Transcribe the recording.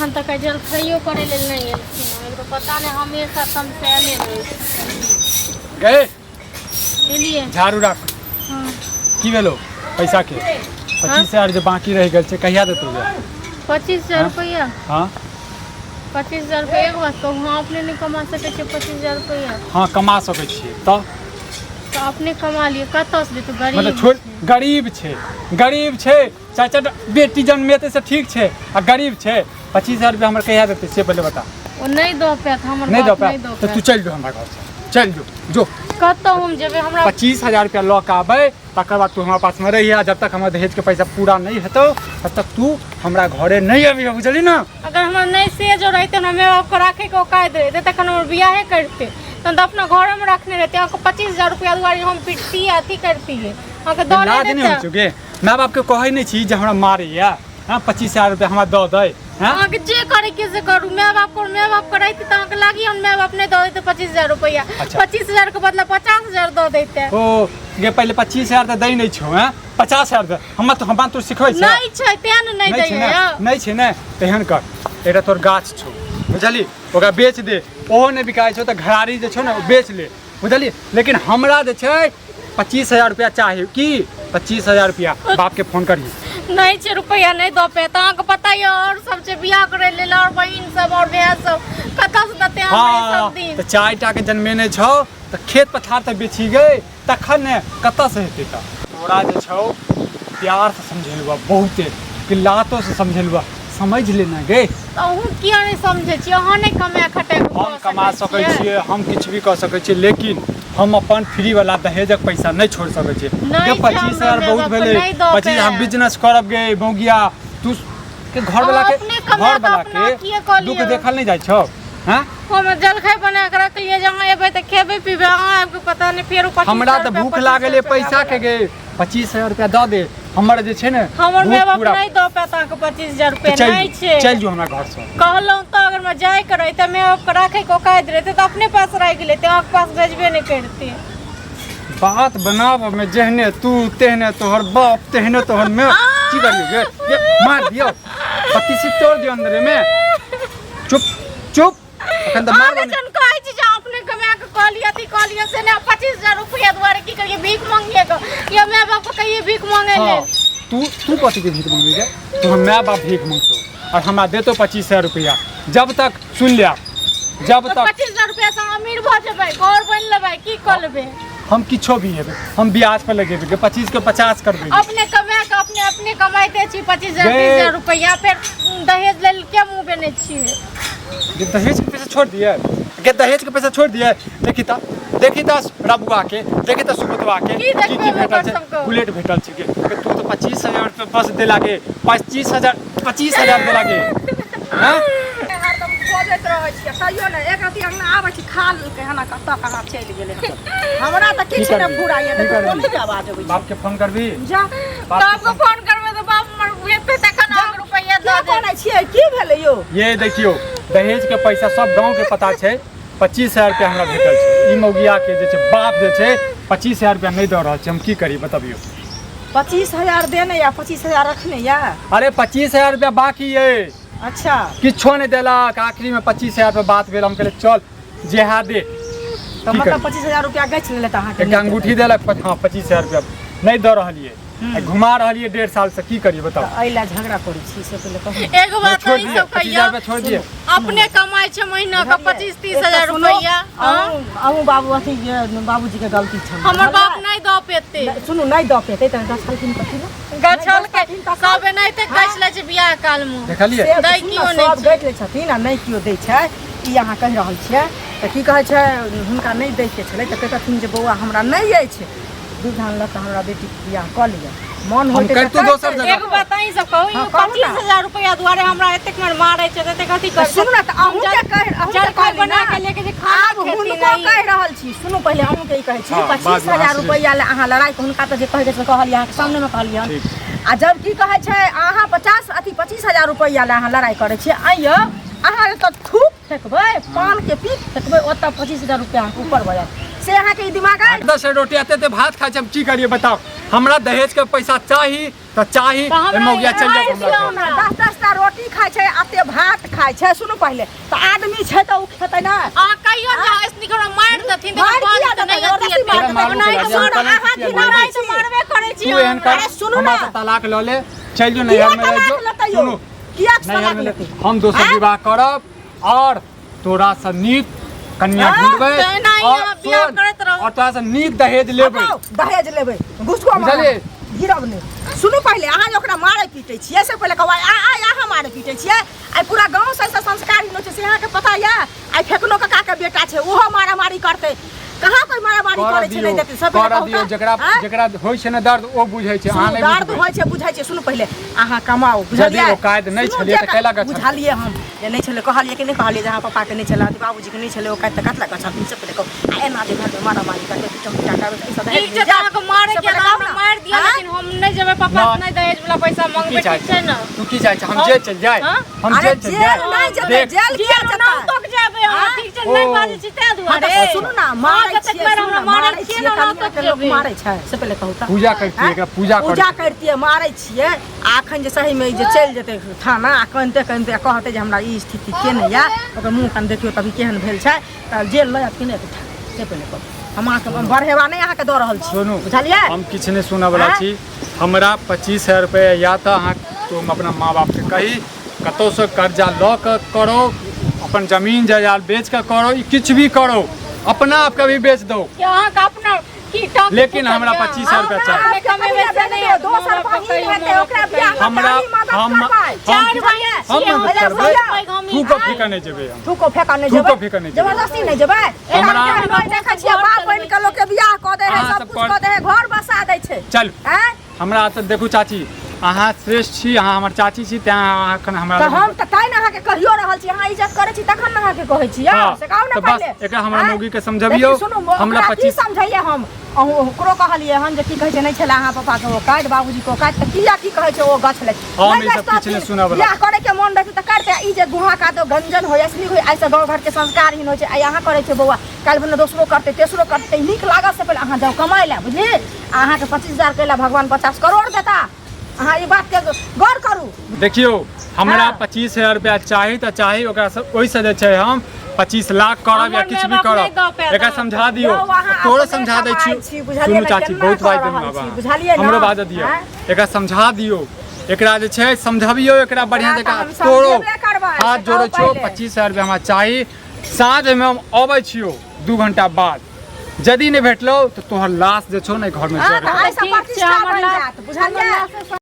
हम तक जलखइयो करे ले नहीं एलखिन पता नहीं हमेशा तमसेले गए एलिए झाड़ू रख। हां की भेलो पैसा के 25,000 जो बाकी रह गल छे कहिया देतो गे 25,000 रुपया। हां 25,000 रुपया एक बात कहूँ हाँ अपने नहीं कमा सके 25,000 रुपया। हां कमा सके छी तो अपने कमा लिए कत से तू गरीब मतलब छोड़ गरीब छे चाचा बेटी जन्मेते से ठीक छे आ गरीब छे 25,000 रुपया हमर कहिया देते से पहले बता। वो नहीं दो पे हमर नहीं दो बाप नहीं पे दो तो तू चल जो हमरा घर से चल जो कत हम जेबे हमरा 25,000 रुपया लऽ के आबे तकर बाद तू हमरा पास में रहिया जब तक हमरा दहेज के पैसा पूरा नहीं हेतो तब तक तू हमरा घरे नहीं अभी बुझली ना। अगर हमरा नहीं से जो रहते हमरा माँ बाप को रखे के औकात रहते तखन हम बियाह करते तो अपना घर में रखने रहते आपको 25,000 रुपया दुआरे हम पिटती अथी करती है आपके दो लाज नहीं हो चुके माँ बाप के कहै नहीं छी जे हमरा मारे या हां 25,000 रुपया हमरा दऽ दे हां आगे जे करे के से करू माँ बाप करैते त आके लागी हम माँ बाप नहीं दो देते 25,000 रुपया। 25,000 के बदला 50,000 दो देते। ओ गे पहले 25,000 त दै नहीं छौ हैं 50,000 दे हम तो सिखबै छै नहीं छै तेन नहीं दै नहीं छै ने तेहन कर एटा तोर गाछ छौ बुझली ओकरा बेच दे ओहो नहीं बिकाय छौ त घरारी जे छौ ने बेच ले बुझली लेकिन हमरा जे छै 25,000 रुपया चाहिए की 25,000 रुपया बाप के फोन करी नहीं छे रुपया नहीं दो पे तो आके पता है और सब से बियाह करे ले और बहिन सब और भैया सब कथा से दते हम सब दिन तो 4टा के जन्मेने छौ त खेत पथार त बेची गए तखन ने कता से हेते त तोरा जे छौ प्यार से समझेलुआ बहुते कि लातो से समझेलुआ समझ लेना गे तो हूं किया नहीं समझे छी अहाँ नहीं कमा खटे हम कमा सकै छियै हम किछ भी कर सकै छियै लेकिन हम अपन फ्री वाला दहेजक पैसा नहीं छोड़ सकै छियै। 25,000 बहुत भेले 25 हम बिजनेस करब गे बौगिया तू के घर वाला के दुख देखल नहीं जाय छौ हैं हम जलखै बना के रख लिए जहां एबे त खेबे पीबे अहाँ आपको पता नहीं फेर 25,000 हमरा त भूख लागले पैसा के गे 25,000 रुपया द दे हमर जे छै ने हमर माय बाप नहीं दो पैसा के 25,000 रुपया नहीं छे चल जो हमरा घर से कहलौ त अगर मैं जाय करे त मैं आपको रखे को कायद रहते त अपने पास रख लेते आपके पास भेजबे नहीं करते। बात बनाव में जहने तू तेहने तोहर बाप तेहने तोहर में की करिए गे मार दियो पति से तोड़ दियो अंदर में चुप अखन त मार जन कहै छी जे अपने कमा के कह लिया से ने 25,000 रुपया दुआरे की करिए भीख मांगिएगा या माय बाप को कहिए भीख मांगे ले तू कथि के भीख मांगेगा तो हम माय बाप भीख मांगतो और हमरा देतो 25,000 रुपया जब तक सुन लिया जब तक 25,000 रुपया से अमीर भ जेबै घर बन लेबै की कर लेबै हम किछो भी हेबे हम ब्याज पर लगेबे 25 के 50 कर देबे अपने कमा के अपने कमाइते छी 25,000 रुपया फिर दहेज लेल के मुंह बेने छी ये दहेज के पैसा छोड़ दिए के दहेज के पैसा छोड़ दिए देखी त रबुआ के देखी त सुबतवा के की भेटल छै बुलेट भेटल छै के तू तो 25,000 रुपया बस दे लागे 25,000 दे लागे हां हरदम खोजैत रहै छी कहियो ने एक रति अंगना आबै छी खा लेलकै हना कहाँ चलि गेलै हमरा त किछ ने फुराइए त कोन के आवाज अबै बाप के फोन करबी जा बाप को फोन करबे त बाप हमर भेजते तखन आग रुपया दे कोन छियै की भेलै यो ये देखियो दहेज के पैसा सब गांव के पता छै 25,000 रुपया हमरा भेटल छै ई मौगिया के जे छै बाप जे छै 25,000 रुपया नहीं दऽ रहल छै हम की करी बताबियो 25,000 देने या 25,000 रखने या अरे 25,000 रुपया बाकी है अच्छा किछो नहीं देलक आखिरी में 25,000 पे बात भेल हम कहले चल जेहा दे तो मतलब 25,000 रुपया गछ लेले त अहाँ के एक अंगूठी देलक हां 25,000 रुपया नहीं दऽ रहलिए घुमा रहलिए 1.5 साल से की करिए बताओ अइला झगड़ा करै छी से पहले कहू एगो बात ई सब कहिया छोड़ दिए अपने कमाई छै महीना का 25-30,000 रुपया अहू बाबू अथी बाबूजी के गलती छै हमर बाप नहीं दऽ पेते सुनू नहीं दऽ पेते त गछलखिन कथि ना गछल के सब नहीं ते गछ ले छै बियाह काल में देखलिए दै कियो नहीं सब गछ ले छथिन आ नहीं कियो दै छै ई अहाँ कहि रहल छियै त की कहै छै हुनका नहीं दै के छलै त कहथिन जे बौआ हमरा नहीं अछि दुधान ल त हमरा बेटी के बियाह क लिया मन होते हम करतू दोसर जगह एगो बात ई सब कहू 25,000 रुपया दुआरे हमरा एतेक मार मारै छै त कथि कर सुनू ना त अहूँ के कह बना के लेके जे खाना खेती हुनको कह रहल छी सुनू पहले अहूँ के कहै छी 25,000 रुपया ले अहाँ लड़ाई के हुनका त जे कहै छै कहलिए अहाँ के सामने में कहलिए आ जब की कहै छै अहाँ 25,000 रुपया ले अहाँ लड़ाई करै छी आइयो अहाँ त थूक फेकबै पान के पीठ फेकबै ओत 25,000 रुपया ऊपर भ जात से अहाँ के दिमाग 10 रोटी आते भात खाइ छै हम की करिए बताओ हमरा दहेज के पैसा चाही तो चाही मौगिया चल जाओ। 10-10 टा रोटी खाय छै, आते भात खाय छै। सुनु पहले तो आदमी छै तो उ खेतै ना। आ कहियो जा इसनी घर मार देथिन त बात नहीं होती है। मारबे करे छी। अरे सुनु ना, तलाक ल ले, चल जो नैहर में रह जो। सुनु किया नैहर में लेते हम दोसर विवाह करब और तोरा से नीक कन्या ढूंढबै और तोरा से नीक दहेज लेबै। दहेज लेबै घुसको बुझलिए? गिरब ने। सुनु पहले अहाँ ओकरा मारे पीटे छियै से पहले कहबै आ अहाँ मारे पीटे छियै। आई पूरा गांव से संस्कारी न छै से अहाँ के पता या? आई फेकनो काका के बेटा छै ओहो मारा मारी करते। कहाँ कोई मारा मारी करे छै नहीं देते सब कर दियो। जेकरा होय छै ने दर्द ओ बुझै छै। अहाँ नहीं दर्द होय छै बुझै छै। सुनु पहले अहाँ कमाओ बुझलिए? यदि औकात नहीं छलिए त कैला गछ बुझलिए? हम जे नहीं छले कहलिए कि नहीं कहलिए जहां पापा के नहीं छला बाबूजी के नहीं छले औकात त कतला गछ हम सब पहले कहू आ एना जे घर में मारा मारी करते पिटो पिटा करते ई सब ठीक छै। अहाँ को मारे के नाम मार दिया लेकिन हम नहीं जेबै पापा से नहीं दहेज वाला पैसा मांगबे। ठीक छै ना? तू की चाहै छै हम जेल चल जाए? हम जेल चल जाए? नहीं जेबै जेल किया जता तक जाबे। ठीक छै नहीं बाजे छी ते दुआरे। सुनु ना मारे छियै मारे छियै कन्या के लोग मारे छै से पहले कहू त। पूजा करती है पूजा करती है मारे छियै। आखन जे सही में जे चल जेते थाना आ कनते कहते जे हमरा ई स्थिति केने या ओकर मुंह कान देखियो तभी केहन भेल छै त जेल लय केने से पहले कहू। हम अहाँ के बढ़ेवा नहीं अहाँ के द रहल छी। सुनू बुझलिए? हम किछ नहीं सुना वाला छी। हमरा 25,000 रुपया या तो अहाँ तुम अपना माँ बाप के कही कतौ से कर्जा ल के करो, अपन जमीन जायदाद बेच के करो, किछ भी करो, अपना आप का भी बेच दो। यहाँ का अपना की टॉप लेकिन हमरा 25,000 रुपया चाहिए। दोसर बहिन हेतै ओकरा बियाह हमरा हम चार भाई हम करबै। तू को फेंका नहीं जेबै। हम तू को फेंका नहीं जेबै। जबरदस्ती नहीं जेबै। हमरा देखै छियै बाप बहिन के लोग के बियाह क दे है, सब कुछ क दे है, घर बसा दै छै। चल हैं? हमरा तो देखू चाची अहाँ श्रेष्ठ छी, अहाँ हमर चाची छी, तें अखन हमरा त हम त ताई न अहाँ के कहियो रहल छी। अहाँ इज्जत करै छी तखन न अहाँ के कहै छी। से कहू न पहले। बस एकरा हमरा मौगी के समझबियो। हमरा 25 समझाइए हम ओकरो कहलिए हम जे की कहै छै नहीं छला अहाँ पापा के ओ काट बाबूजी को काट त किया की कहै छै ओ गछ ले। हम ई सब किछ नहीं सुना वाला। बियाह करे के मन रहते त करते। ई जे गुहा का तो गंजन होय असली होय ऐसे गांव घर के संस्कारहीन होय छै। आई अहाँ करे छै बौआ काल भने दोसरो करते तेसरो करते नीक लागत से पहले अहाँ जाओ कमाई ले। बुझली? अहाँ के 25,000 कैला भगवान 50 करोड़ देता। अहाँ ई बात के गौर करू। देखियो हमरा 25,000 रुपया चाही त चाही, ओकरा से ओइ से जे छै हम 25 लाख करब या किछ भी करब। एकरा समझा दियो। तोरे समझा दै छी। सुनू चाची बहुत बात दिन बाबा हमरो बात दियो। एकरा समझा दियो। एकरा जे छै समझाबियो। एकरा बढ़िया जका तोरो हाथ जोड़ै छियो। 25,000 रुपया हमरा चाही। साँझ में हम अबै छियो 2 घंटा बाद। यदि नहीं भेटलो तो तोहर लाश जे छो ने घर में जड़। ऐसा प्रतिष्ठा बन जात। बुझलिए?